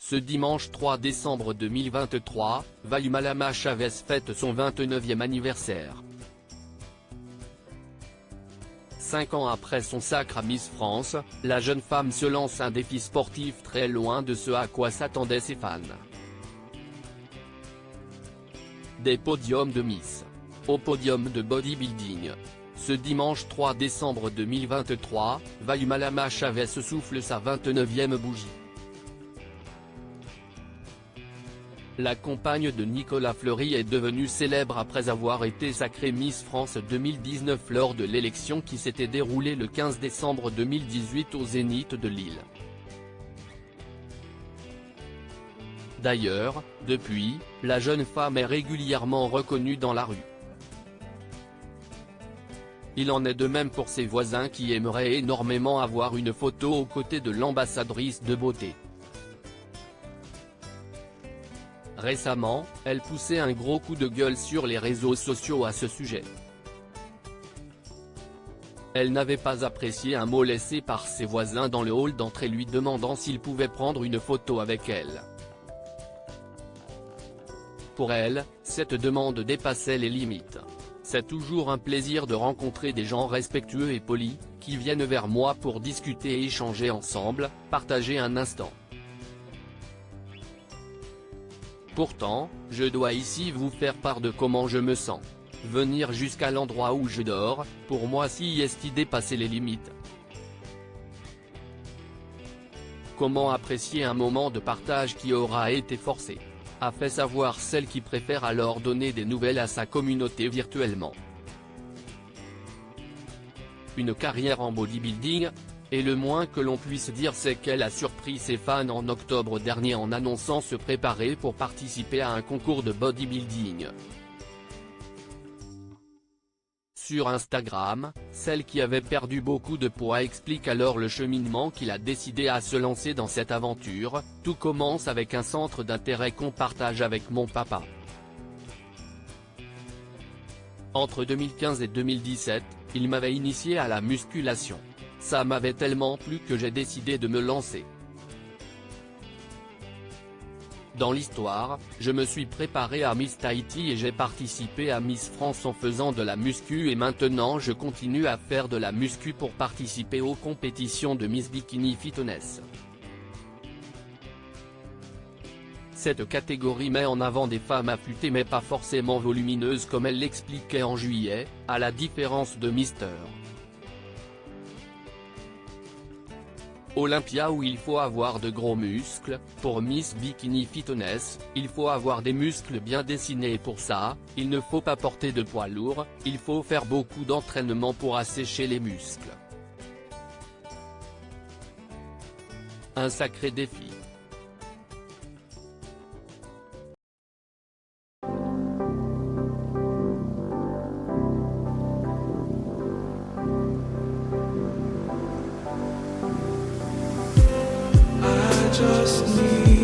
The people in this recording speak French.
Ce dimanche 3 décembre 2023, Vallumalama Chavez fête son 29e anniversaire. 5 ans après son sacre à Miss France, la jeune femme se lance un défi sportif très loin de ce à quoi s'attendaient ses fans. Des podiums de Miss. Au podium de bodybuilding. Ce dimanche 3 décembre 2023, Vallumalama Chavez souffle sa 29e bougie. La compagne de Nicolas Fleury est devenue célèbre après avoir été sacrée Miss France 2019 lors de l'élection qui s'était déroulée le 15 décembre 2018 au Zénith de Lille. D'ailleurs, depuis, la jeune femme est régulièrement reconnue dans la rue. Il en est de même pour ses voisins qui aimeraient énormément avoir une photo aux côtés de l'ambassadrice de beauté. Récemment, elle poussait un gros coup de gueule sur les réseaux sociaux à ce sujet. Elle n'avait pas apprécié un mot laissé par ses voisins dans le hall d'entrée lui demandant s'ils pouvaient prendre une photo avec elle. Pour elle, cette demande dépassait les limites. C'est toujours un plaisir de rencontrer des gens respectueux et polis, qui viennent vers moi pour discuter et échanger ensemble, partager un instant. Pourtant, je dois ici vous faire part de comment je me sens. Venir jusqu'à l'endroit où je dors, pour moi si est dépasser les limites. Comment apprécier un moment de partage qui aura été forcé? A fait savoir celle qui préfère alors donner des nouvelles à sa communauté virtuellement. Une carrière en bodybuilding? Et le moins que l'on puisse dire c'est qu'elle a surpris ses fans en octobre dernier en annonçant se préparer pour participer à un concours de bodybuilding. Sur Instagram, celle qui avait perdu beaucoup de poids explique alors le cheminement qu'il a décidé à se lancer dans cette aventure. Tout commence avec un centre d'intérêt qu'on partage avec mon papa. Entre 2015 et 2017, il m'avait initié à la musculation. Ça m'avait tellement plu que j'ai décidé de me lancer. Dans l'histoire, je me suis préparé à Miss Tahiti et j'ai participé à Miss France en faisant de la muscu et maintenant je continue à faire de la muscu pour participer aux compétitions de Miss Bikini Fitness. Cette catégorie met en avant des femmes affûtées mais pas forcément volumineuses comme elle l'expliquait en juillet, à la différence de Mr. Olympia où il faut avoir de gros muscles. Pour Miss Bikini Fitness, il faut avoir des muscles bien dessinés et pour ça, il ne faut pas porter de poids lourd, il faut faire beaucoup d'entraînement pour assécher les muscles. Un sacré défi. Just need